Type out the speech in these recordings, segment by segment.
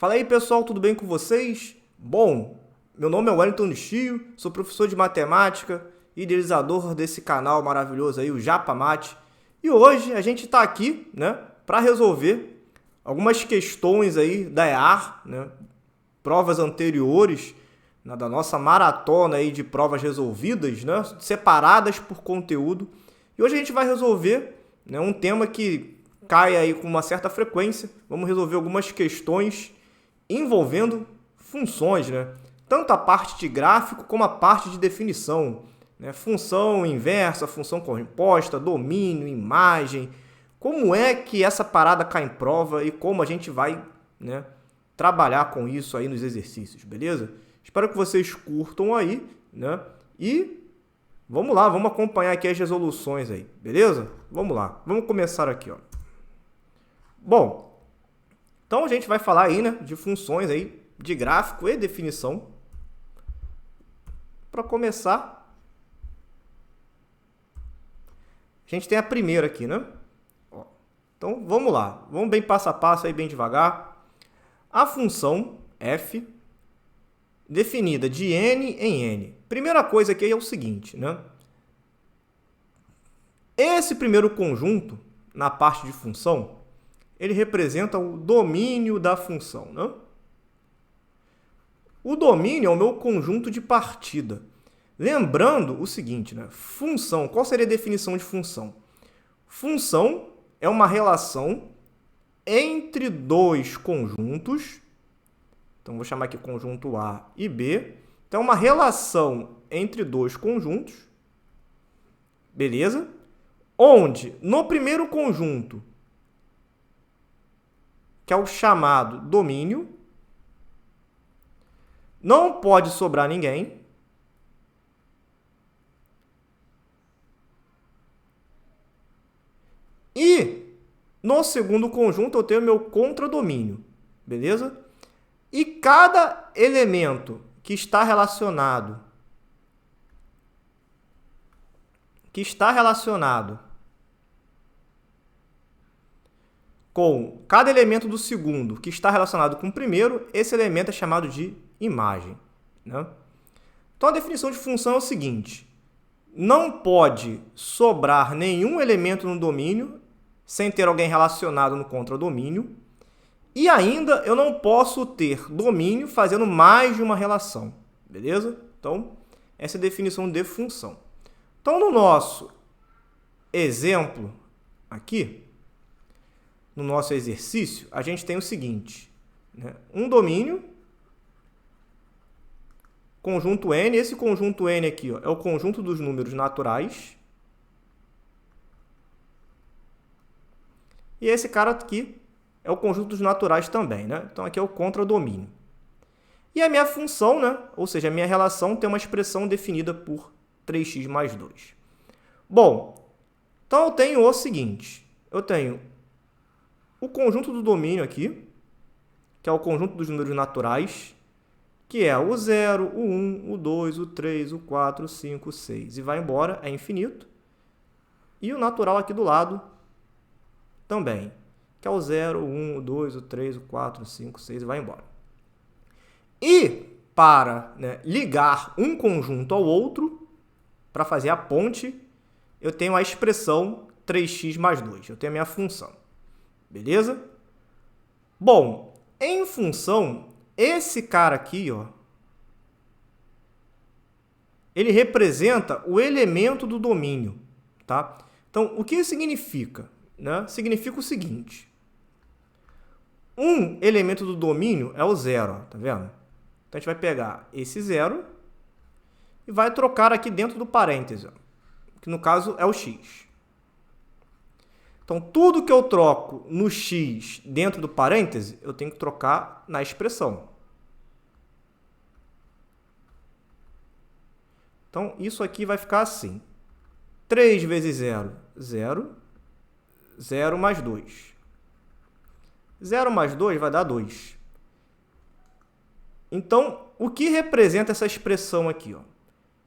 Fala aí, pessoal, tudo bem com vocês? Bom, meu nome é Wellington Nishio, sou professor de matemática, idealizador desse canal maravilhoso aí, o Japamate. E hoje a gente está aqui, para resolver algumas questões aí da EAR, provas anteriores, da nossa maratona aí de provas resolvidas, separadas por conteúdo. E hoje a gente vai resolver um tema que cai aí com uma certa frequência. Vamos resolver algumas questões envolvendo funções, tanto a parte de gráfico como a parte de definição, função inversa, função composta, domínio, imagem, como é que essa parada cai em prova e como a gente vai trabalhar com isso aí nos exercícios, beleza? Espero que vocês curtam aí, e vamos lá, vamos acompanhar aqui as resoluções aí, beleza? Vamos lá, vamos começar aqui, ó. Bom, então a gente vai falar aí, de funções aí, de gráfico e definição. Para começar, a gente tem a primeira aqui, Ó, então vamos lá, vamos bem passo a passo aí, bem devagar. A função f, definida de n em n. Primeira coisa aqui é o seguinte, Esse primeiro conjunto, na parte de função, ele representa o domínio da função, O domínio é o meu conjunto de partida. Lembrando o seguinte, função, qual seria a definição de função? Função é uma relação entre dois conjuntos, então vou chamar aqui conjunto A e B. Então, é uma relação entre dois conjuntos, beleza? Onde, no primeiro conjunto, que é o chamado domínio, não pode sobrar ninguém. E no segundo conjunto eu tenho meu contradomínio, beleza? E cada elemento que está relacionado com cada elemento do segundo que está relacionado com o primeiro, esse elemento é chamado de imagem, Então, a definição de função é o seguinte: não pode sobrar nenhum elemento no domínio sem ter alguém relacionado no contradomínio, e ainda eu não posso ter domínio fazendo mais de uma relação, beleza? Então, essa é a definição de função. Então, no nosso exemplo aqui, no nosso exercício, a gente tem o seguinte, um domínio, conjunto N, esse conjunto N aqui, é o conjunto dos números naturais, e esse cara aqui é o conjunto dos naturais também, Então, aqui é o contradomínio. E a minha função, ou seja, a minha relação tem uma expressão definida por 3x mais 2. Bom, então eu tenho o seguinte, eu tenho o conjunto do domínio aqui, que é o conjunto dos números naturais, que é o 0, o 1, o 2, o 3, o 4, o 5, o 6, e vai embora, é infinito. E o natural aqui do lado também, que é o 0, o 1, o 2, o 3, o 4, o 5, o 6, e vai embora. E para ligar um conjunto ao outro, para fazer a ponte, eu tenho a expressão 3x mais 2, eu tenho a minha função. Beleza? Bom, em função, esse cara aqui, ele representa o elemento do domínio, tá? Então, o que isso significa? Significa o seguinte: um elemento do domínio é o 0, tá vendo? Então, a gente vai pegar esse 0 e vai trocar aqui dentro do parêntese, que no caso é o x. Então, tudo que eu troco no x dentro do parêntese, eu tenho que trocar na expressão. Então, isso aqui vai ficar assim. 3 vezes 0, 0. 0 mais 2. 0 mais 2 vai dar 2. Então, o que representa essa expressão aqui?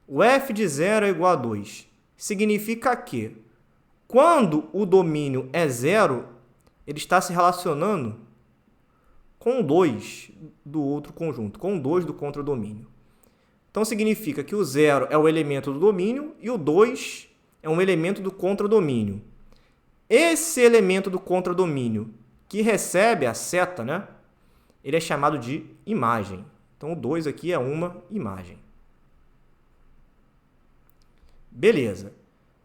O f de 0 é igual a 2. Significa que, quando o domínio é 0, ele está se relacionando com 2 do outro conjunto, com 2 do contradomínio. Então, significa que o 0 é o elemento do domínio e o 2 é um elemento do contradomínio. Esse elemento do contradomínio que recebe a seta, né, ele é chamado de imagem. Então, o 2 aqui é uma imagem. Beleza.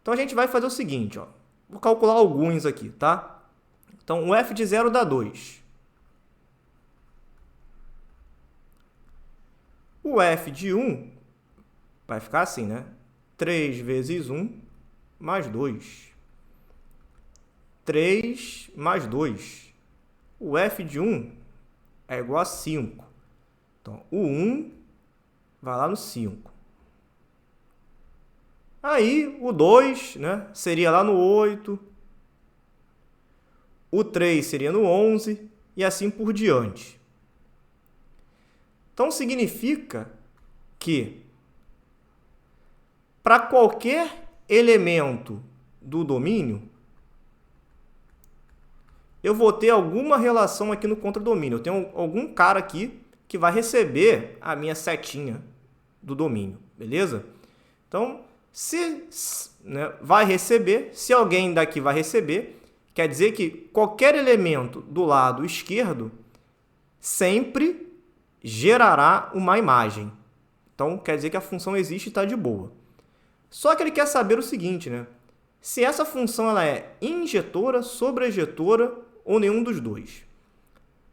Então, a gente vai fazer o seguinte, ó. Vou calcular alguns aqui, tá? Então, o f de 0 dá 2. O f de 1 vai ficar assim, né? 3 vezes 1 mais 2. 3 mais 2. O f de 1 é igual a 5. Então, o 1 vai lá no 5. Aí, o 2, né, seria lá no 8. O 3 seria no 11 e assim por diante. Então, significa que para qualquer elemento do domínio, eu vou ter alguma relação aqui no contradomínio. Eu tenho algum cara aqui que vai receber a minha setinha do domínio, beleza? Então, vai receber, se alguém daqui vai receber, quer dizer que qualquer elemento do lado esquerdo sempre gerará uma imagem. Então, quer dizer que a função existe e está de boa. Só que ele quer saber o seguinte, né? Se essa função ela é injetora, sobrejetora ou nenhum dos dois.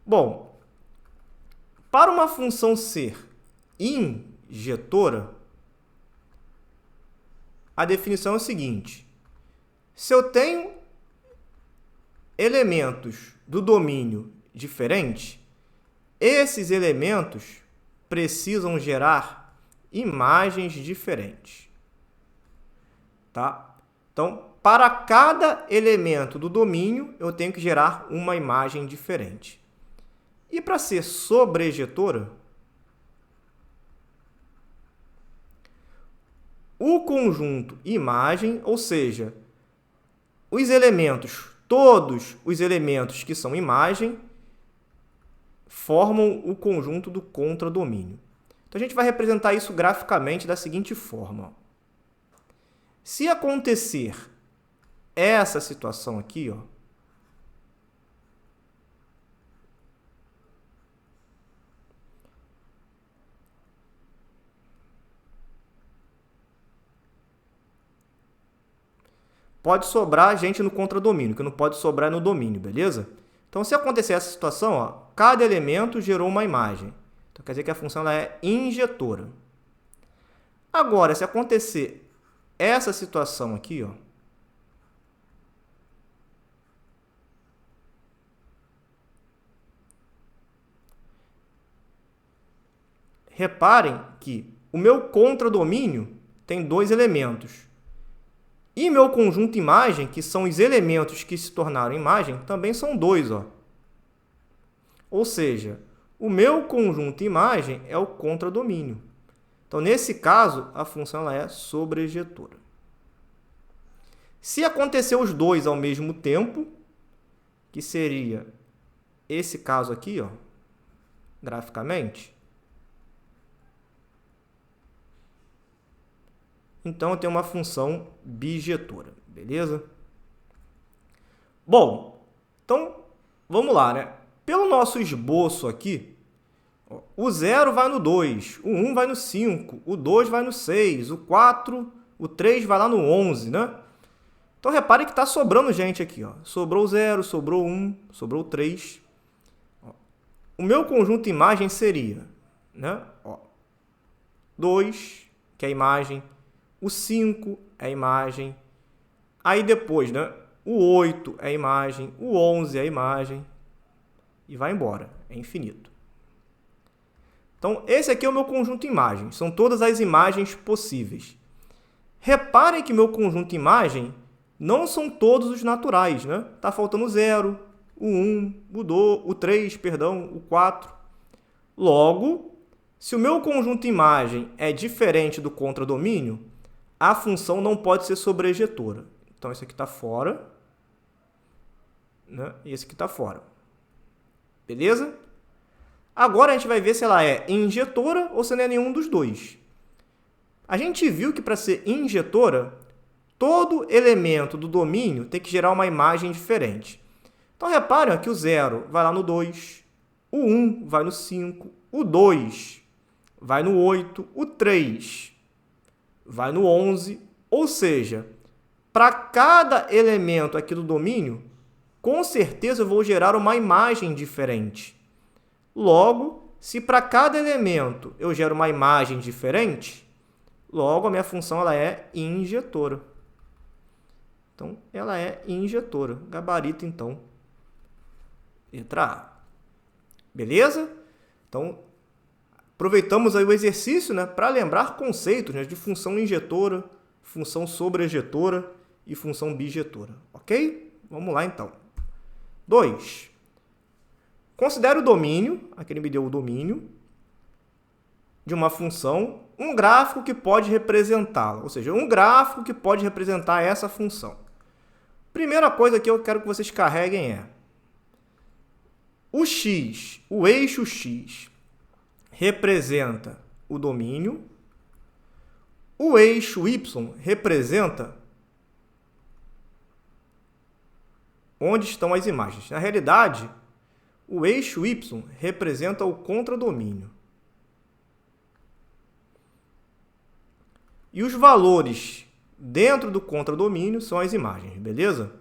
Bom, para uma função ser injetora, a definição é o seguinte: se eu tenho elementos do domínio diferentes, esses elementos precisam gerar imagens diferentes. Tá? Então, para cada elemento do domínio, eu tenho que gerar uma imagem diferente. E para ser sobrejetora, o conjunto imagem, ou seja, os elementos, todos os elementos que são imagem, formam o conjunto do contradomínio. Então, a gente vai representar isso graficamente da seguinte forma. Se acontecer essa situação aqui, ó, pode sobrar gente no contradomínio, que não pode sobrar no domínio, beleza? Então, se acontecer essa situação, ó, cada elemento gerou uma imagem. Então, quer dizer que a função ela é injetora. Agora, se acontecer essa situação aqui, ó, reparem que o meu contradomínio tem dois elementos. E meu conjunto imagem, que são os elementos que se tornaram imagem, também são dois. Ó. Ou seja, o meu conjunto imagem é o contradomínio. Então, nesse caso, a função ela é sobrejetora. Se acontecer os dois ao mesmo tempo, que seria esse caso aqui, ó, graficamente, então eu tenho uma função bijetora, beleza? Bom, então vamos lá, né? Pelo nosso esboço aqui, ó, o 0 vai no 2, o 1 vai no 5, o 2 vai no 6, o 4, o 3 vai lá no 11, né? Então repare que está sobrando gente aqui, ó. Sobrou 0, sobrou 1, sobrou 3. Ó, o meu conjunto imagem seria, né? Ó, 2, que é a imagem, o 5 é a imagem, aí depois, né, o 8 é a imagem, o 11 é a imagem, e vai embora, é infinito. Então, esse aqui é o meu conjunto imagem, são todas as imagens possíveis. Reparem que meu conjunto imagem não são todos os naturais, né? Tá faltando o 0, o 1, o 3, perdão, o 4. Logo, se o meu conjunto imagem é diferente do contradomínio, a função não pode ser sobrejetora. Então, esse aqui está fora, né? E esse aqui está fora. Beleza? Agora a gente vai ver se ela é injetora ou se não é nenhum dos dois. A gente viu que para ser injetora, todo elemento do domínio tem que gerar uma imagem diferente. Então, reparem que o 0 vai lá no 2, o 1 vai no 5, o 2 vai no 8, o 3 vai no 11. Ou seja, para cada elemento aqui do domínio, com certeza eu vou gerar uma imagem diferente. Logo, se para cada elemento eu gero uma imagem diferente, logo a minha função ela é injetora. Então, ela é injetora. Gabarito, então, letra A. Beleza? Então, aproveitamos aí o exercício, né, para lembrar conceitos, né, de função injetora, função sobrejetora e função bijetora. Ok? Vamos lá, então. 2. Considere o domínio, aqui ele me deu o domínio, de uma função, um gráfico que pode representá-la. Ou seja, um gráfico que pode representar essa função. Primeira coisa que eu quero que vocês carreguem é o x, o eixo x, representa o domínio, o eixo y representa onde estão as imagens. Na realidade, o eixo y representa o contradomínio. E os valores dentro do contradomínio são as imagens, beleza?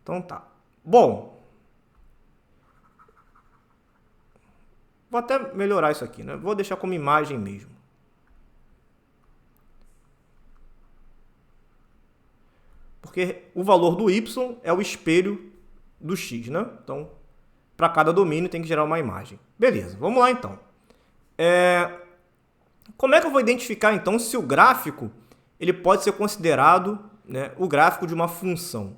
Então tá. Bom, vou até melhorar isso aqui, né? Vou deixar como imagem mesmo. Porque o valor do y é o espelho do x, né? Então, para cada domínio tem que gerar uma imagem. Beleza, vamos lá então. Como é que eu vou identificar então se o gráfico ele pode ser considerado, né, o gráfico de uma função?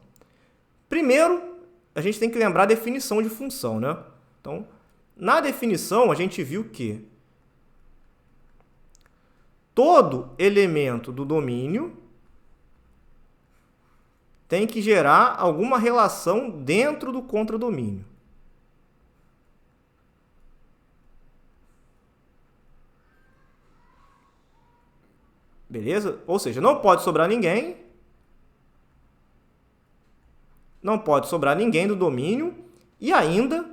Primeiro, a gente tem que lembrar a definição de função, né? Então, na definição, a gente viu que todo elemento do domínio tem que gerar alguma relação dentro do contradomínio. Beleza? Ou seja, não pode sobrar ninguém. Não pode sobrar ninguém do domínio. E ainda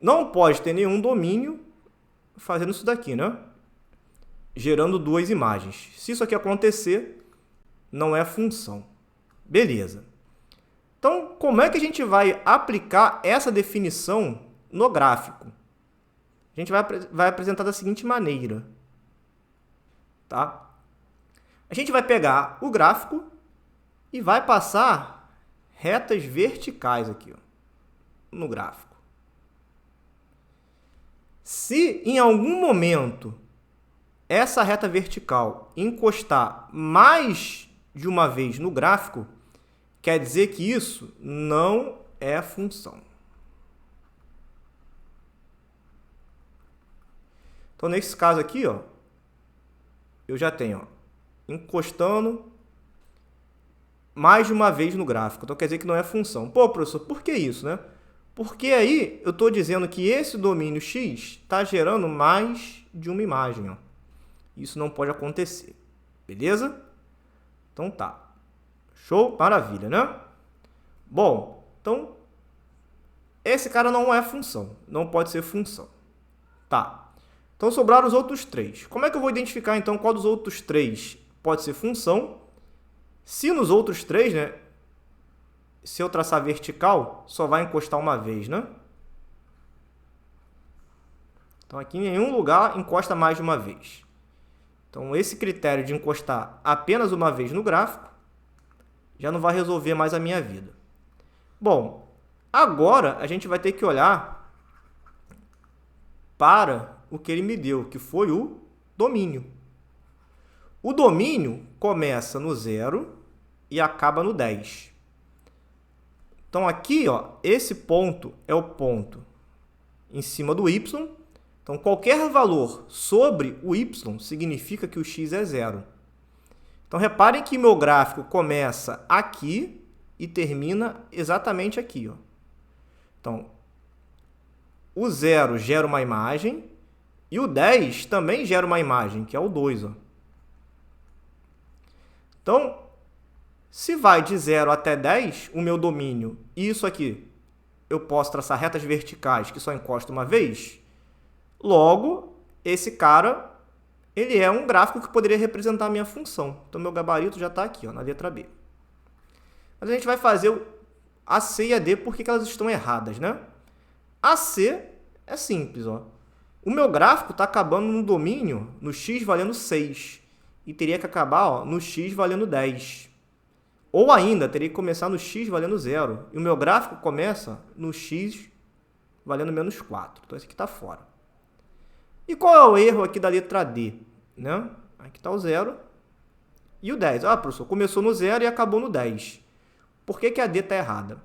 não pode ter nenhum domínio fazendo isso daqui, né? Gerando duas imagens. Se isso aqui acontecer, não é função. Beleza. Então, como é que a gente vai aplicar essa definição no gráfico? A gente vai apresentar da seguinte maneira. Tá? A gente vai pegar o gráfico e vai passar retas verticais aqui, ó, no gráfico. Se em algum momento essa reta vertical encostar mais de uma vez no gráfico, quer dizer que isso não é função. Então, nesse caso aqui, ó, eu já tenho, ó, encostando mais de uma vez no gráfico. Então, quer dizer que não é função. Pô, professor, por que isso, né? Porque aí eu estou dizendo que esse domínio x está gerando mais de uma imagem, ó. Isso não pode acontecer. Beleza? Então tá. Show? Maravilha, né? Bom, então esse cara não é função. Não pode ser função. Tá. Então sobraram os outros três. Como é que eu vou identificar então qual dos outros três pode ser função? Se nos outros três, né, se eu traçar vertical, só vai encostar uma vez, né? Então aqui em nenhum lugar encosta mais de uma vez. Então esse critério de encostar apenas uma vez no gráfico já não vai resolver mais a minha vida. Bom, agora a gente vai ter que olhar para o que ele me deu, que foi o domínio. O domínio começa no 0 e acaba no 10. Então, aqui, ó, esse ponto é o ponto em cima do y. Então, qualquer valor sobre o y significa que o x é 0. Então, reparem que meu gráfico começa aqui e termina exatamente aqui, ó. Então, o 0 gera uma imagem e o 10 também gera uma imagem, que é o 2. Ó. Então, se vai de 0 até 10, o meu domínio, e isso aqui, eu posso traçar retas verticais que só encosta uma vez, logo, esse cara, ele é um gráfico que poderia representar a minha função. Então, meu gabarito já está aqui, ó, na letra B. Mas a gente vai fazer a C e a D porque elas estão erradas, né? A C é simples, ó. O meu gráfico está acabando no domínio, no x valendo 6. E teria que acabar, ó, no x valendo 10. Ou ainda, teria que começar no x valendo 0. E o meu gráfico começa no x valendo menos 4. Então, esse aqui está fora. E qual é o erro aqui da letra D? Né? Aqui está o 0 e o 10. Ah, professor, começou no 0 e acabou no 10. Por que a D está errada?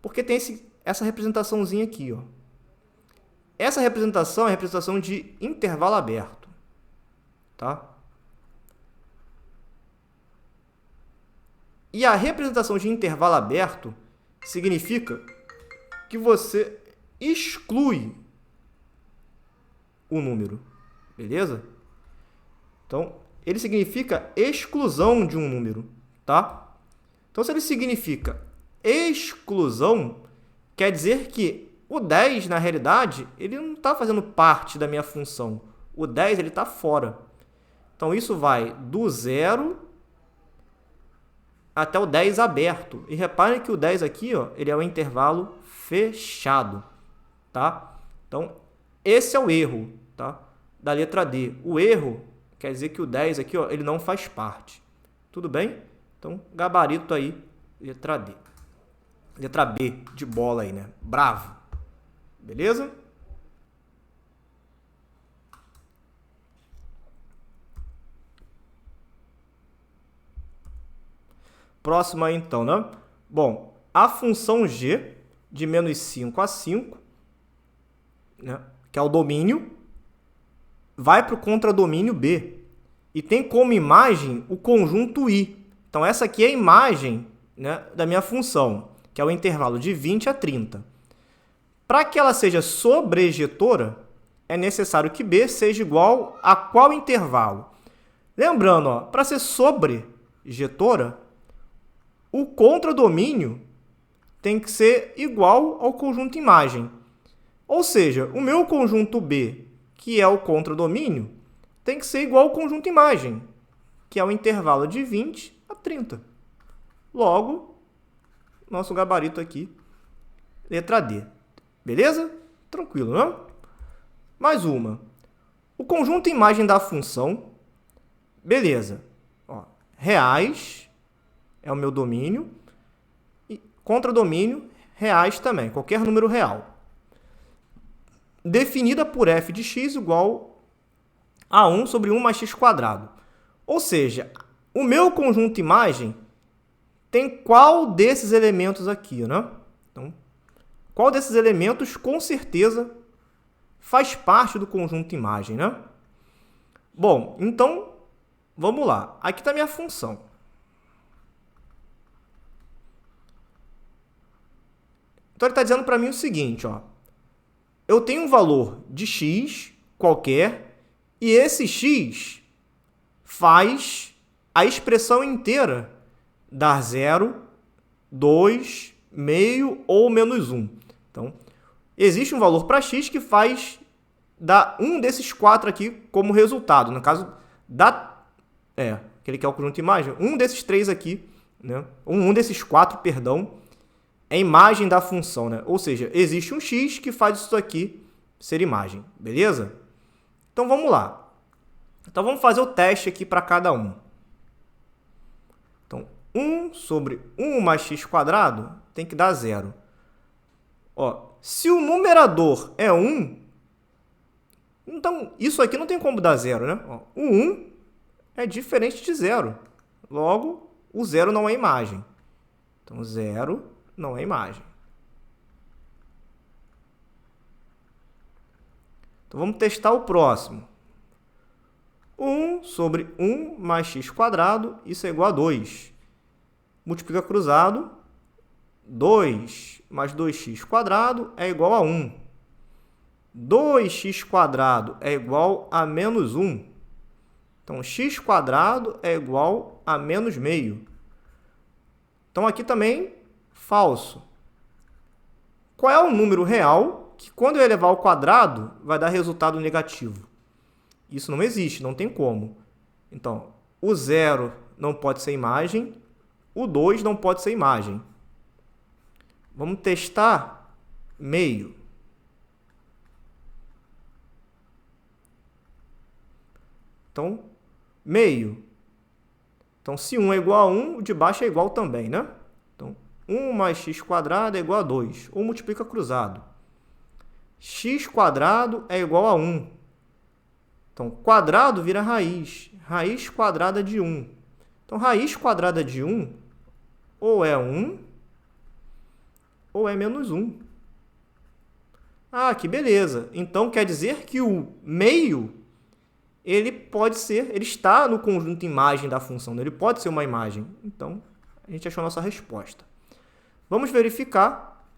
Porque tem essa representaçãozinha aqui. Ó. Essa representação é a representação de intervalo aberto. Tá? E a representação de intervalo aberto significa que você exclui o número. Beleza? Então, ele significa exclusão de um número. Tá? Então, se ele significa exclusão, quer dizer que o 10, na realidade, ele não está fazendo parte da minha função. O 10 ele está fora. Então, isso vai do 0 até o 10 aberto. E reparem que o 10 aqui, ó, ele é um intervalo fechado. Tá? Então, esse é o erro, tá? Da letra D. O erro quer dizer que o 10 aqui, ó, ele não faz parte. Tudo bem? Então, gabarito aí, letra D. Letra B de bola aí, né? Bravo. Beleza? Próximo aí, então, né? Bom, a função g de menos 5 a 5, né, que é o domínio, vai para o contradomínio B. E tem como imagem o conjunto I. Então, essa aqui é a imagem, né, da minha função, que é o intervalo de 20 a 30. Para que ela seja sobrejetora, é necessário que B seja igual a qual intervalo? Lembrando, para ser sobrejetora, o contradomínio tem que ser igual ao conjunto imagem. Ou seja, o meu conjunto B, que é o contradomínio, tem que ser igual ao conjunto imagem, que é o intervalo de 20 a 30. Logo, nosso gabarito aqui, letra D. Beleza? Tranquilo, não? Mais uma. O conjunto imagem da função, beleza. Ó, reais é o meu domínio, e contradomínio, reais também, qualquer número real. Definida por f de x igual a 1 sobre 1 mais x quadrado. Ou seja, o meu conjunto imagem tem qual desses elementos aqui, né? Então, qual desses elementos, com certeza, faz parte do conjunto imagem, né? Bom, então, vamos lá. Aqui está a minha função. Então, ele está dizendo para mim o seguinte, ó. Eu tenho um valor de x qualquer e esse x faz a expressão inteira dar 0, 2, meio ou menos 1. Então, existe um valor para x que faz dar um desses 4 aqui como resultado. No caso, aquele que é o conjunto imagem, um desses 3 aqui, né? Um desses 4, perdão, é imagem da função, né? Ou seja, existe um x que faz isso aqui ser imagem, beleza? Então, vamos lá. Então, vamos fazer o teste aqui para cada um. Então, 1 sobre 1 mais x quadrado tem que dar 0. Ó, se o numerador é 1, então isso aqui não tem como dar 0, né? Ó, o 1 é diferente de 0. Logo, o 0 não é imagem. Então, 0 não é imagem. Então, vamos testar o próximo. 1 sobre 1 mais x quadrado, isso é igual a 2. Multiplica cruzado, 2 mais 2x quadrado é igual a 1. 2x² é igual a menos 1. Então, x² é igual a menos meio. Então, aqui também, falso. Qual é o número real que, quando eu elevar ao quadrado, vai dar resultado negativo? Isso não existe, não tem como. Então, o 0 não pode ser imagem, o 2 não pode ser imagem. Vamos testar meio. Então, meio. Então, se 1 é igual a 1, o de baixo é igual também, né? Então, 1 mais x² é igual a 2, ou multiplica cruzado. x² é igual a 1. Então, quadrado vira raiz. Raiz quadrada de 1. Então, raiz quadrada de 1 ou é 1 ou é menos 1. Ah, que beleza. Então, quer dizer que o meio, ele está no conjunto imagem da função, né? Ele pode ser uma imagem. Então, a gente achou a nossa resposta. Vamos verificar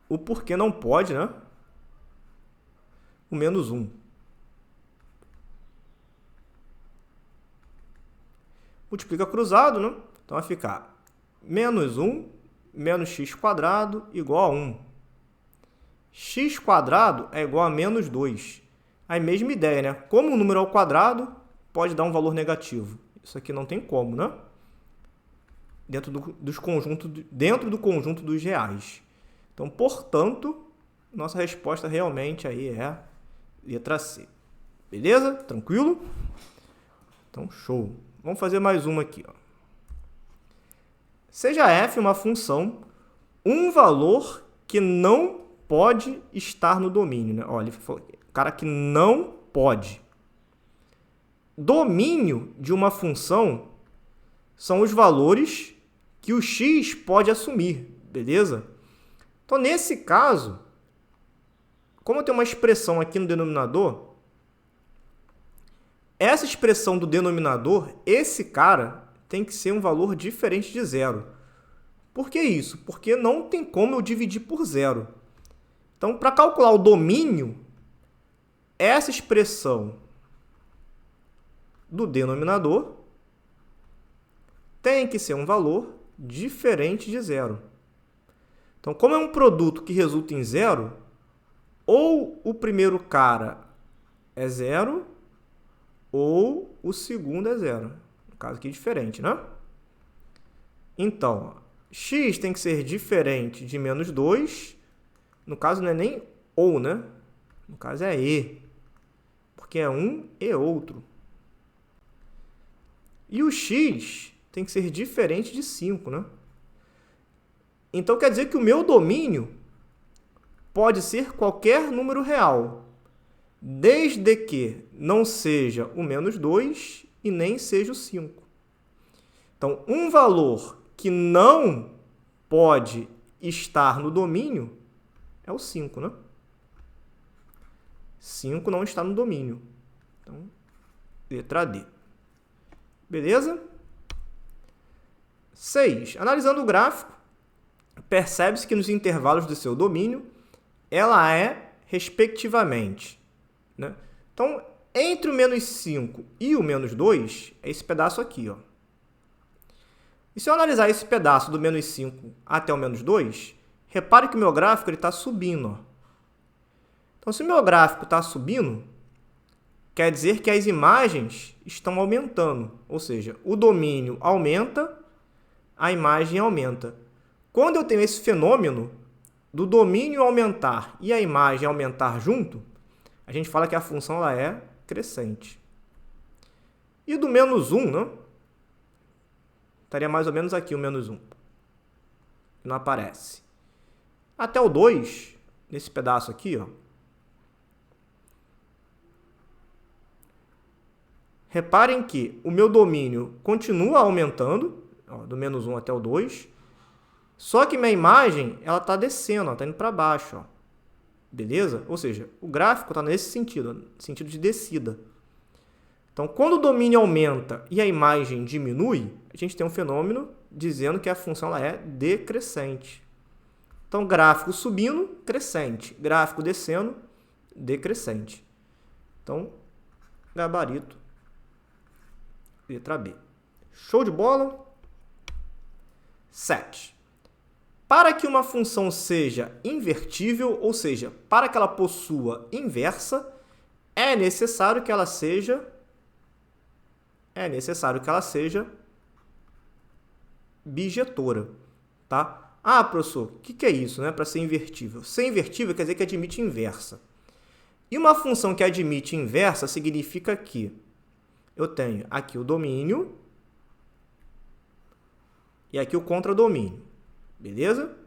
o porquê não pode, né? O menos 1. Multiplica cruzado, né? Então, vai ficar menos 1 menos x² igual a 1. x² é igual a menos 2. Aí, mesma ideia, né? Como o número é ao quadrado, pode dar um valor negativo. Isso aqui não tem como, né? Dentro do conjunto dos reais. Então, portanto, nossa resposta realmente aí é letra C. Beleza? Tranquilo? Então, show. Vamos fazer mais uma aqui, ó. Seja f uma função, um valor que não pode estar no domínio, né? Olha, ele falou, cara que não pode. Domínio de uma função são os valores que o x pode assumir, beleza? Então, nesse caso, como eu tenho uma expressão aqui no denominador, essa expressão do denominador, esse cara, tem que ser um valor diferente de zero. Por que isso? Porque não tem como eu dividir por zero. Então, para calcular o domínio, essa expressão do denominador tem que ser um valor diferente de zero. Então, como é um produto que resulta em zero, ou o primeiro cara é zero, ou o segundo é zero. No caso aqui, diferente, né? Então, x tem que ser diferente de menos 2. No caso, não é nem ou, né? No caso, é e. Porque é um e outro. E o x tem que ser diferente de 5, né? Então, quer dizer que o meu domínio pode ser qualquer número real, desde que não seja o menos 2 e nem seja o 5. Então, um valor que não pode estar no domínio é o 5, né? 5 não está no domínio. Então, letra D. Beleza? 6. Analisando o gráfico, percebe-se que nos intervalos do seu domínio, ela é, respectivamente, né? Então, entre o menos 5 e o menos 2, é esse pedaço aqui, ó. E se eu analisar esse pedaço do menos 5 até o menos 2, repare que o meu gráfico está subindo, ó. Então, se o meu gráfico está subindo, quer dizer que as imagens estão aumentando. Ou seja, o domínio aumenta, a imagem aumenta. Quando eu tenho esse fenômeno do domínio aumentar e a imagem aumentar junto, a gente fala que a função ela é crescente. E do menos 1, né? Estaria mais ou menos aqui o menos 1. Não aparece. Até o 2, nesse pedaço aqui, ó. Reparem que o meu domínio continua aumentando, ó, do menos 1 até o 2, só que minha imagem está descendo, está indo para baixo. Ó. Beleza? Ou seja, o gráfico está nesse sentido, sentido de descida. Então, quando o domínio aumenta e a imagem diminui, a gente tem um fenômeno dizendo que a função ela é decrescente. Então, gráfico subindo, crescente. Gráfico descendo, decrescente. Então, gabarito, letra B. Show de bola? 7. Para que uma função seja invertível, ou seja, para que ela possua inversa, é necessário que ela seja bijetora, tá? Ah, professor, o que é isso, né, para ser invertível? Ser invertível quer dizer que admite inversa. E uma função que admite inversa significa que eu tenho aqui o domínio e aqui o contradomínio. Beleza?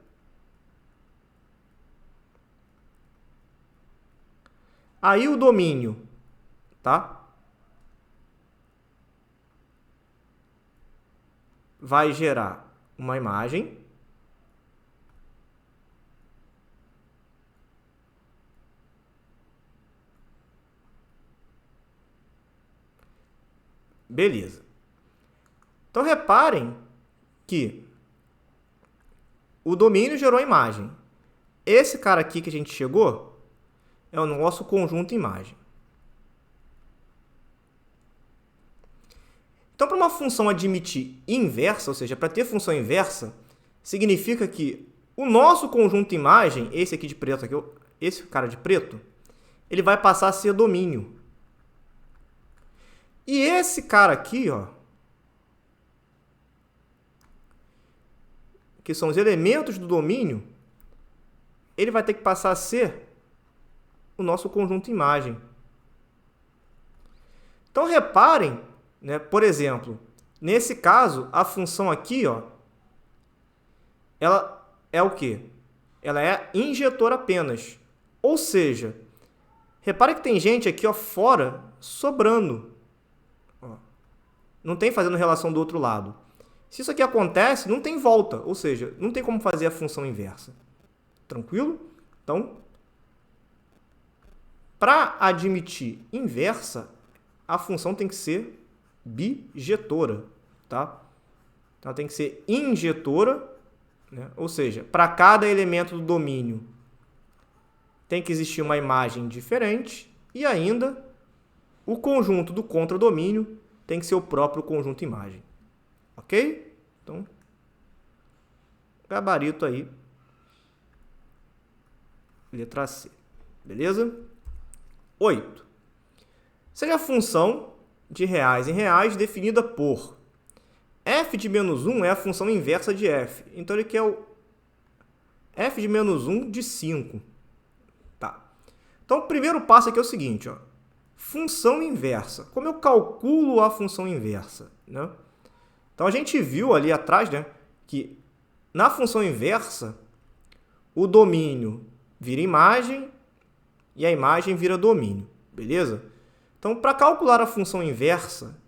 Aí o domínio, tá? Vai gerar uma imagem. Beleza. Então, reparem que o domínio gerou a imagem. Esse cara aqui que a gente chegou é o nosso conjunto imagem. Então, para uma função admitir inversa, ou seja, para ter função inversa, significa que o nosso conjunto imagem, esse aqui de preto, esse cara de preto, ele vai passar a ser domínio. E esse cara aqui, ó, que são os elementos do domínio, ele vai ter que passar a ser o nosso conjunto imagem. Então, reparem, né, por exemplo, nesse caso, a função aqui, ó, ela é o quê? Ela é injetora apenas. Ou seja, repare que tem gente aqui, ó, fora sobrando. Ó, não tem fazendo relação do outro lado. Se isso aqui acontece, não tem volta, ou seja, não tem como fazer a função inversa. Tranquilo? Então, para admitir inversa, a função tem que ser bijetora, tá? Então, ela tem que ser injetora, né? Ou seja, para cada elemento do domínio tem que existir uma imagem diferente e ainda o conjunto do contradomínio tem que ser o próprio conjunto imagem. Ok? Então, gabarito aí, letra C. Beleza? 8. Seja a função de reais em reais definida por f de menos 1 é a função inversa de f. Então, ele quer o f de menos 1 de 5. Tá. Então, o primeiro passo aqui é o seguinte, ó. Função inversa. Como eu calculo a função inversa, né? Então, a gente viu ali atrás, né, que na função inversa, o domínio vira imagem e a imagem vira domínio. Beleza? Então, para calcular a função inversa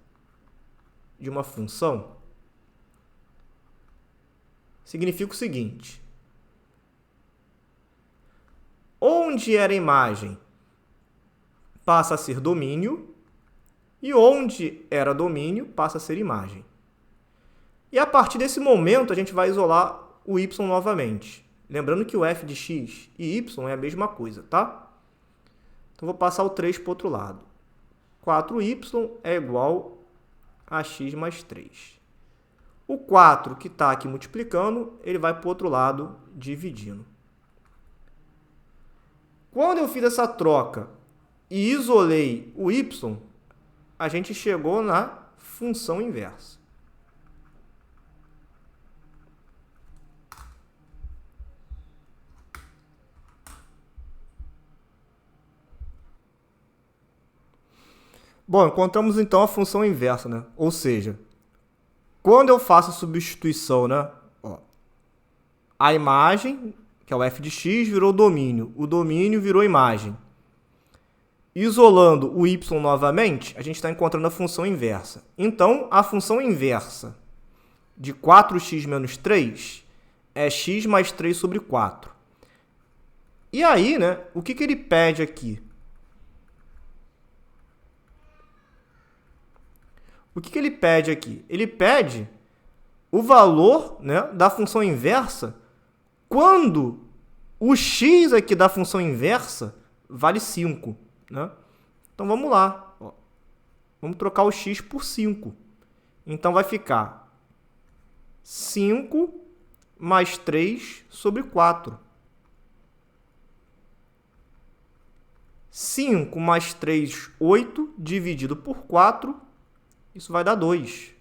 de uma função, significa o seguinte. Onde era imagem passa a ser domínio e onde era domínio passa a ser imagem. E a partir desse momento, a gente vai isolar o y novamente. Lembrando que o f de x e y é a mesma coisa, tá? Então, vou passar o 3 para o outro lado. 4y é igual a x mais 3. O 4 que está aqui multiplicando, ele vai para o outro lado dividindo. Quando eu fiz essa troca e isolei o y, a gente chegou na função inversa. Bom, encontramos então a função inversa, né? Ou seja, quando eu faço a substituição, né? Ó, a imagem, que é o f de x, virou domínio. O domínio virou imagem. Isolando o y novamente, a gente está encontrando a função inversa. Então, a função inversa de 4x menos 3 é x mais 3 sobre 4. E aí, né? O que ele pede aqui? O que ele pede aqui? Ele pede o valor, né, da função inversa quando o x aqui da função inversa vale 5, né? Então, vamos lá. Ó. Vamos trocar o x por 5. Então, vai ficar 5 mais 3 sobre 4. 5 mais 3, 8, dividido por 4, isso vai dar 2.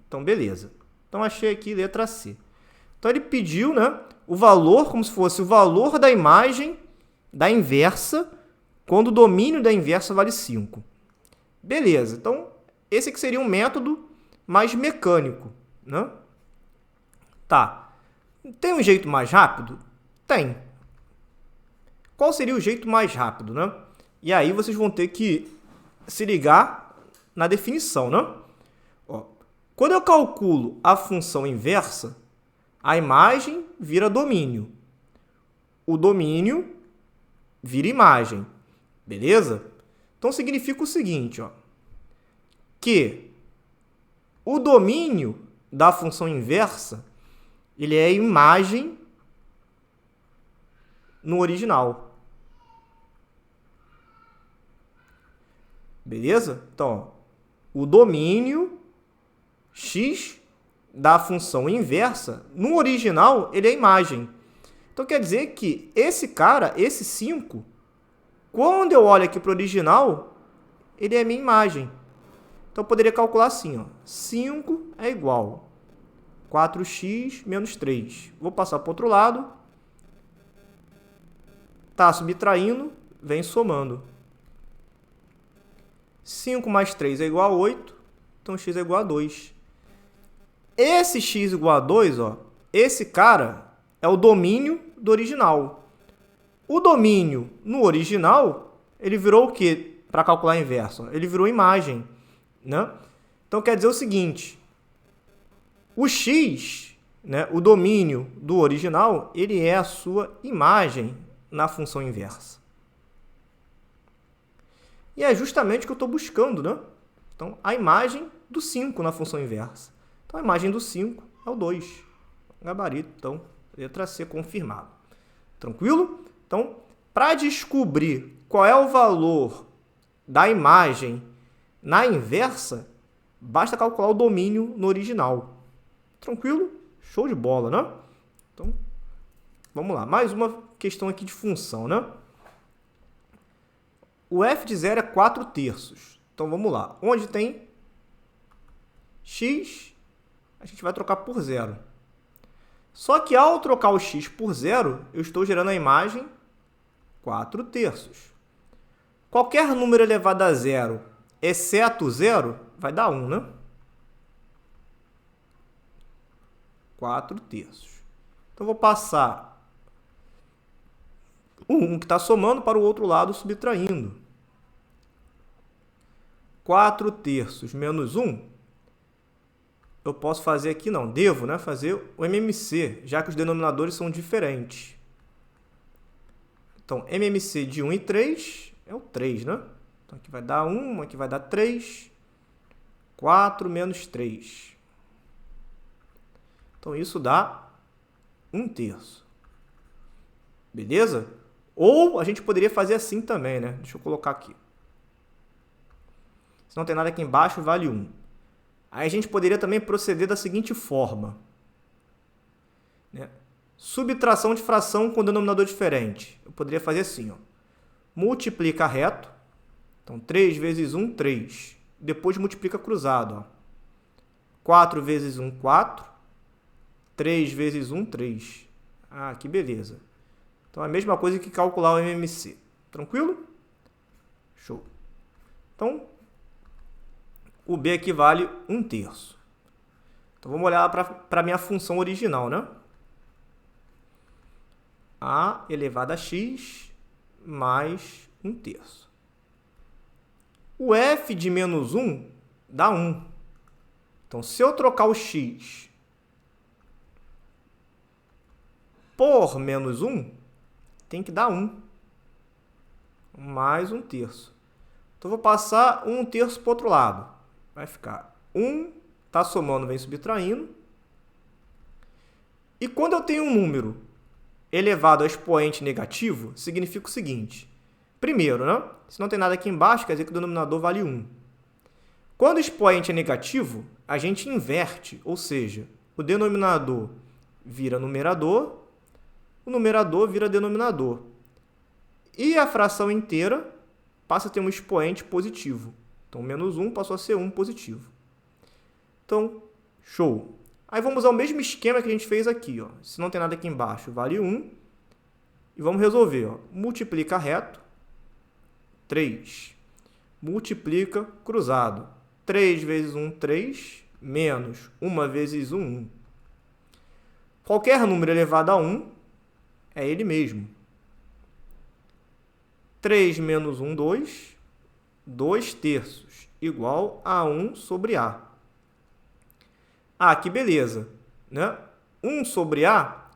Então, beleza. Então, achei aqui letra C. Então, ele pediu, né, o valor, como se fosse o valor da imagem da inversa, quando o domínio da inversa vale 5. Beleza. Então, esse aqui seria um método mais mecânico, né? Tá. Tem um jeito mais rápido? Tem. Qual seria o jeito mais rápido, né? E aí vocês vão ter que se ligar na definição, né? Ó, quando eu calculo a função inversa, a imagem vira domínio. O domínio vira imagem. Beleza? Então significa o seguinte, ó, que o domínio da função inversa, ele é a imagem no original. Beleza? Então, ó, o domínio x da função inversa, no original, ele é a imagem. Então, quer dizer que esse cara, esse 5, quando eu olho aqui para o original, ele é a minha imagem. Então, eu poderia calcular assim, ó, 5 é igual a 4x menos 3. Vou passar para o outro lado. Tá subtraindo, vem somando. 5 mais 3 é igual a 8, então x é igual a 2. Esse x igual a 2, ó, esse cara é o domínio do original. O domínio no original, ele virou o quê? Para calcular a inversa? Ele virou imagem, né? Então, quer dizer o seguinte, o x, né, o domínio do original, ele é a sua imagem na função inversa. E é justamente o que eu estou buscando, né? Então, a imagem do 5 na função inversa. Então, a imagem do 5 é o 2. Gabarito, então, letra C confirmado. Tranquilo? Então, para descobrir qual é o valor da imagem na inversa, basta calcular o domínio no original. Tranquilo? Show de bola, né? Então, vamos lá. Mais uma questão aqui de função, né? O f de 0 é 4/3. Então, vamos lá. Onde tem x, a gente vai trocar por 0. Só que, ao trocar o x por 0, eu estou gerando a imagem 4/3. Qualquer número elevado a 0, exceto 0, vai dar 1, né? 4/3. Então, vou passar o 1 que está somando para o outro lado subtraindo. 4/3 menos 1, eu posso fazer aqui, não, devo, né, fazer o MMC, já que os denominadores são diferentes. Então, MMC de 1 e 3 é o 3, né? Então, aqui vai dar 1, aqui vai dar 3. 4 menos 3. Então, isso dá 1/3. Beleza? Ou a gente poderia fazer assim também, né? Deixa eu colocar aqui. Se não tem nada aqui embaixo, vale 1. Aí a gente poderia também proceder da seguinte forma, né? Subtração de fração com denominador diferente. Eu poderia fazer assim, ó. Multiplica reto. Então, 3 vezes 1, 3. Depois multiplica cruzado, ó. 4 vezes 1, 4. 3 vezes 1, 3. Ah, que beleza. Então, é a mesma coisa que calcular o MMC. Tranquilo? Show. Então, o B aqui vale 1/3. Então, vamos olhar para a minha função original, né? A elevado a x mais 1/3. O f de menos 1 dá 1. Então, se eu trocar o x por menos 1, tem que dar 1. Mais 1/3. Então, vou passar 1/3 para o outro lado. Vai ficar 1, está somando, vem subtraindo. E quando eu tenho um número elevado a expoente negativo significa o seguinte. Primeiro, né? Se não tem nada aqui embaixo, quer dizer que o denominador vale 1. Quando o expoente é negativo, a gente inverte, ou seja, o denominador vira numerador, o numerador vira denominador. E a fração inteira passa a ter um expoente positivo. Então, menos 1 passou a ser 1 positivo. Então, show. Aí vamos usar o mesmo esquema que a gente fez aqui. Ó. Se não tem nada aqui embaixo, vale 1. E vamos resolver. Ó. Multiplica reto, 3. Multiplica cruzado. 3 vezes 1, 3. Menos 1 vezes 1, 1. Qualquer número elevado a 1 é ele mesmo. 3 menos 1, 2. 2 terços. Igual a 1 sobre A. Ah, que beleza. Né? 1 sobre A.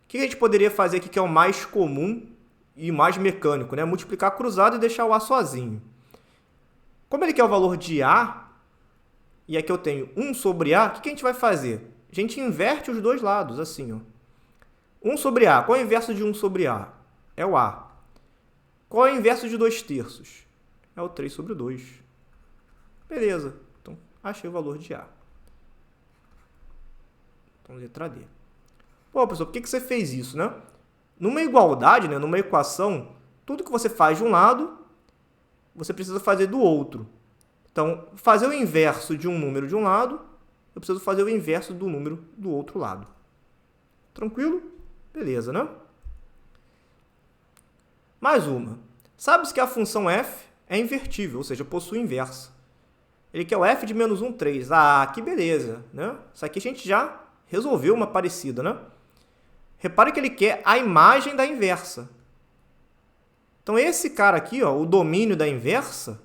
O que a gente poderia fazer aqui que é o mais comum e mais mecânico? Né? Multiplicar cruzado e deixar o A sozinho. Como ele quer o valor de A, e aqui eu tenho 1 sobre A, o que a gente vai fazer? A gente inverte os dois lados, assim. Ó. 1 sobre A. Qual é o inverso de 1 sobre A? É o A. Qual é o inverso de 2 terços? É o 3 sobre 2. Beleza. Então, achei o valor de A. Então, letra D. Pô, professor, por que você fez isso, né? Numa igualdade, né, numa equação, tudo que você faz de um lado, você precisa fazer do outro. Então, fazer o inverso de um número de um lado, eu preciso fazer o inverso do número do outro lado. Tranquilo? Beleza, né? Mais uma. Sabe-se que a função f é invertível, ou seja, possui inversa. Ele quer o f de menos 1, 3. Ah, que beleza, né? Isso aqui a gente já resolveu uma parecida, né? Repare que ele quer a imagem da inversa. Então, esse cara aqui, ó, o domínio da inversa,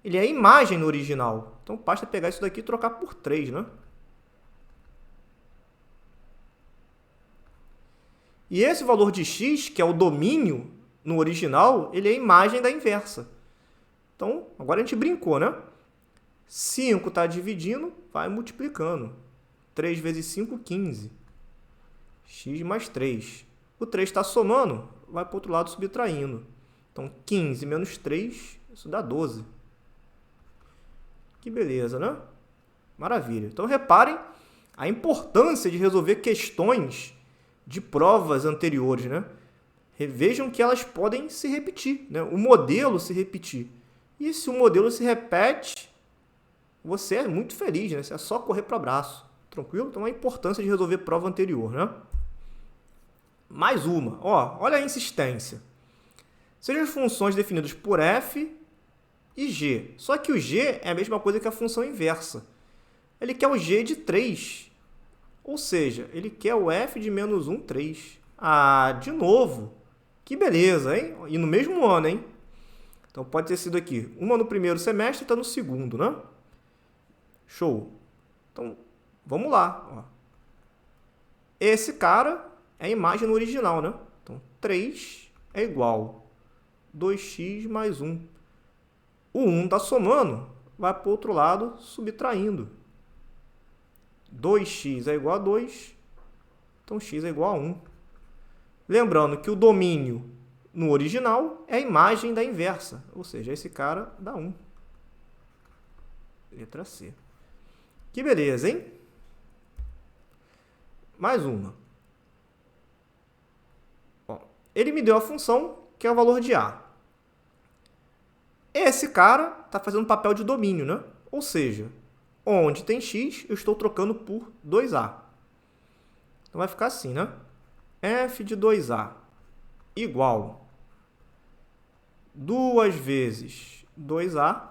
ele é a imagem no original. Então, basta pegar isso daqui e trocar por 3, né? E esse valor de x, que é o domínio no original, ele é a imagem da inversa. Então, agora a gente brincou, né? 5 está dividindo, vai multiplicando. 3 vezes 5, 15. X mais 3. O 3 está somando, vai para o outro lado subtraindo. Então, 15 menos 3, isso dá 12. Que beleza, né? Maravilha. Então, reparem a importância de resolver questões de provas anteriores, né? Vejam que elas podem se repetir, né? O modelo se repetir. E se o modelo se repete, você é muito feliz, né? Você é só correr para o abraço. Tranquilo? Então, a importância de resolver prova anterior, né? Mais uma. Ó, olha a insistência. Sejam as funções definidas por f e g. Só que o g é a mesma coisa que a função inversa. Ele quer o g de 3. Ou seja, ele quer o f de menos 1, 3. Ah, de novo. Que beleza, hein? E no mesmo ano, hein? Então, pode ter sido aqui. Uma no primeiro semestre e está no segundo, né? Show. Então, vamos lá. Ó. Esse cara é a imagem no original, né? Então, 3 é igual a 2x mais 1. O 1 está somando, vai para o outro lado subtraindo. 2x é igual a 2, então x é igual a 1. Lembrando que o domínio no original é a imagem da inversa, ou seja, esse cara dá 1. Letra C. Que beleza, hein? Mais uma. Ó, ele me deu a função que é o valor de A. Esse cara está fazendo papel de domínio, né? Ou seja, onde tem x, eu estou trocando por 2A. Então, vai ficar assim, né? F de 2A igual 2 vezes 2A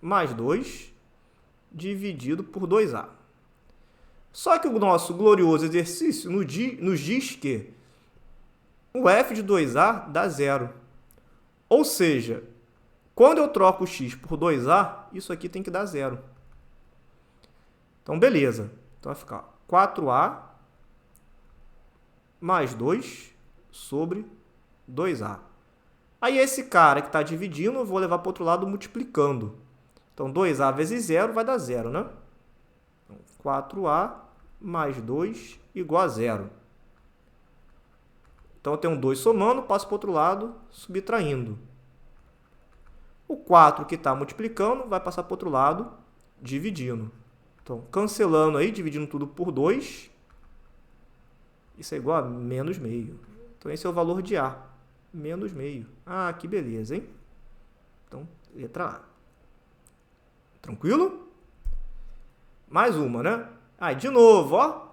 mais 2 dividido por 2A. Só que o nosso glorioso exercício nos diz que o f de 2A dá 0. Ou seja, quando eu troco o x por 2A, isso aqui tem que dar 0. Então, beleza. Então, vai ficar 4A mais 2 sobre 2A. Aí, esse cara que está dividindo, eu vou levar para o outro lado multiplicando. Então, 2A vezes 0 vai dar 0, né? Então, 4A mais 2 igual a 0. Então, eu tenho 2 somando, passo para o outro lado, subtraindo. O 4 que está multiplicando vai passar para o outro lado, dividindo. Então, cancelando aí, dividindo tudo por 2. Isso é igual a menos meio. Então, esse é o valor de A. Menos meio. Ah, que beleza, hein? Então, letra A. Tranquilo? Mais uma, né? Aí, de novo, ó.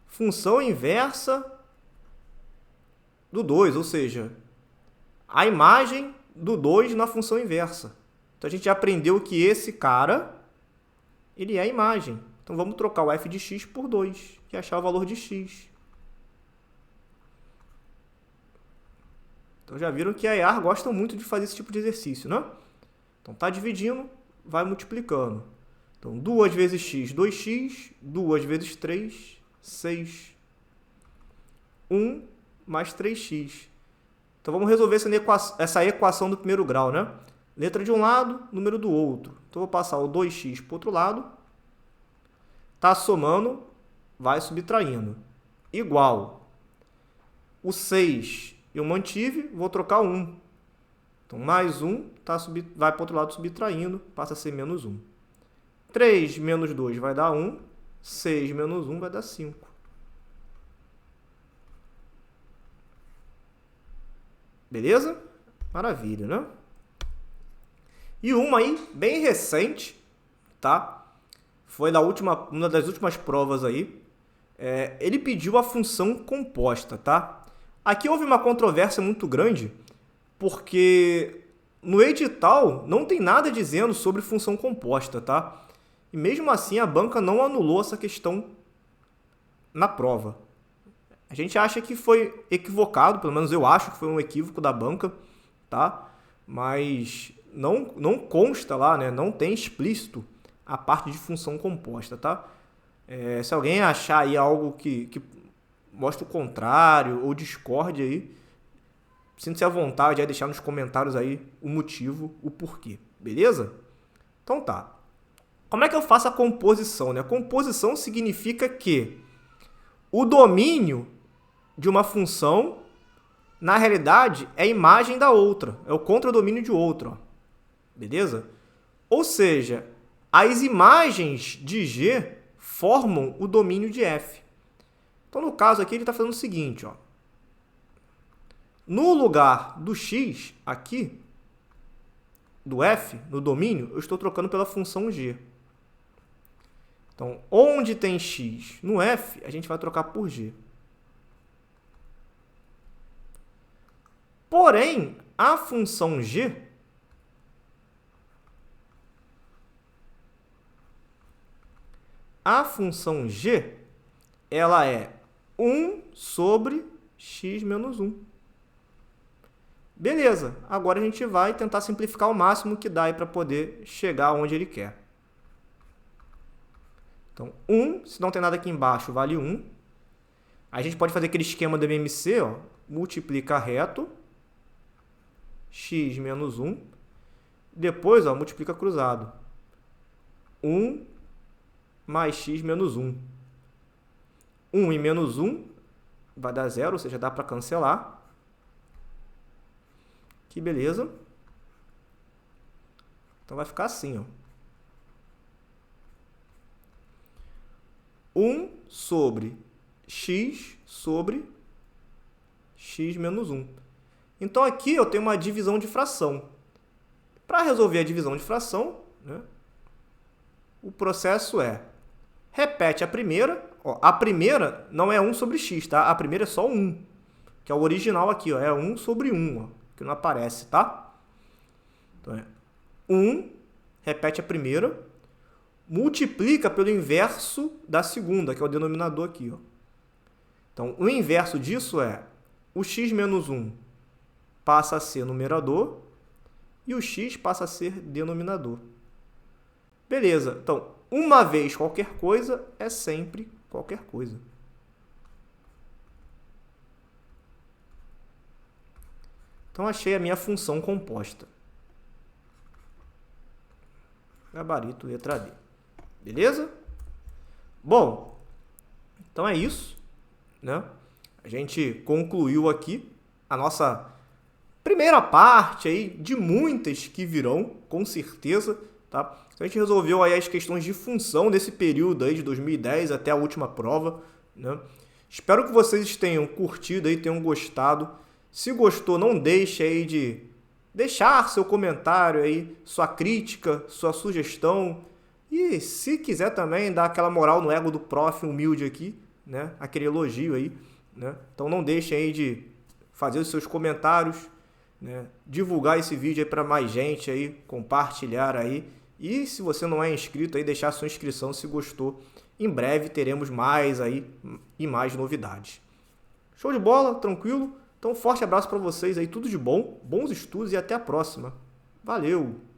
Função inversa do 2, ou seja, a imagem do 2 na função inversa. Então, a gente já aprendeu que esse cara, ele é a imagem. Então, vamos trocar o f de x por 2 e achar o valor de x. Então, já viram que a EAR gosta muito de fazer esse tipo de exercício, né? Então, está dividindo, vai multiplicando. Então, 2 vezes x, 2x. 2 vezes 3, 6. 1 mais 3x. Então, vamos resolver essa equação do primeiro grau, né? Letra de um lado, número do outro. Então, eu vou passar o 2x para o outro lado. Está somando, vai subtraindo. Igual. O 6 eu mantive, vou trocar 1. Então, mais 1 vai para o outro lado subtraindo, passa a ser menos 1. 3 menos 2 vai dar 1. 6 menos 1 vai dar 5. Beleza? Maravilha, né? E uma aí, bem recente, tá? Foi uma das últimas provas aí. Ele pediu a função composta, tá? Aqui houve uma controvérsia muito grande, porque no edital não tem nada dizendo sobre função composta, tá? E mesmo assim a banca não anulou essa questão na prova. A gente acha que foi equivocado, pelo menos eu acho que foi um equívoco da banca, tá? Mas não consta lá, né? Não tem explícito a parte de função composta, tá? Se alguém achar aí algo que mostra o contrário ou discorde aí, sinta-se à vontade de deixar nos comentários aí o motivo, o porquê, beleza? Então tá. Como é que eu faço a composição, né? A composição significa que o domínio de uma função, na realidade, é a imagem da outra, é o contradomínio de outra, ó. Beleza? Ou seja, as imagens de G formam o domínio de F. Então, no caso aqui, ele está fazendo o seguinte, ó. No lugar do x aqui, do f, no domínio, eu estou trocando pela função g. Então, onde tem x no f, a gente vai trocar por g. Porém, a função g ela é 1 sobre x menos 1. Beleza, agora a gente vai tentar simplificar o máximo que dá para poder chegar onde ele quer. Então, 1, se não tem nada aqui embaixo, vale 1. A gente pode fazer aquele esquema do MMC, ó, multiplica reto, x menos 1. Depois, ó, multiplica cruzado. 1 mais x menos 1. 1 e menos 1 vai dar 0, ou seja, dá para cancelar. Que beleza. Então, vai ficar assim, ó. 1 sobre x menos 1. Então, aqui eu tenho uma divisão de fração. Para resolver a divisão de fração, né, o processo repete a primeira. Ó, a primeira não é 1 sobre x, tá? A primeira é só 1, que é o original aqui, ó, é 1 sobre 1, ó, que não aparece, tá? Então, 1, repete a primeira, multiplica pelo inverso da segunda, que é o denominador aqui, ó. Então, o inverso disso é o x menos 1 passa a ser numerador e o x passa a ser denominador. Beleza, então, uma vez qualquer coisa é sempre qualquer coisa. Então, achei a minha função composta. Gabarito, letra D. Beleza? Bom, então é isso, né? A gente concluiu aqui a nossa primeira parte aí de muitas que virão, com certeza, tá? Então a gente resolveu aí as questões de função nesse período aí de 2010 até a última prova, né? Espero que vocês tenham curtido aí, tenham gostado. Se gostou, não deixe aí de deixar seu comentário aí, sua crítica, sua sugestão. E se quiser também dar aquela moral no ego do prof humilde aqui, né? Aquele elogio aí, né? Então não deixe aí de fazer os seus comentários, né? Divulgar esse vídeo aí para mais gente aí, compartilhar aí. E se você não é inscrito aí, deixar sua inscrição se gostou. Em breve teremos mais aí e mais novidades. Show de bola, tranquilo? Então, um forte abraço para vocês aí, tudo de bom, bons estudos e até a próxima. Valeu!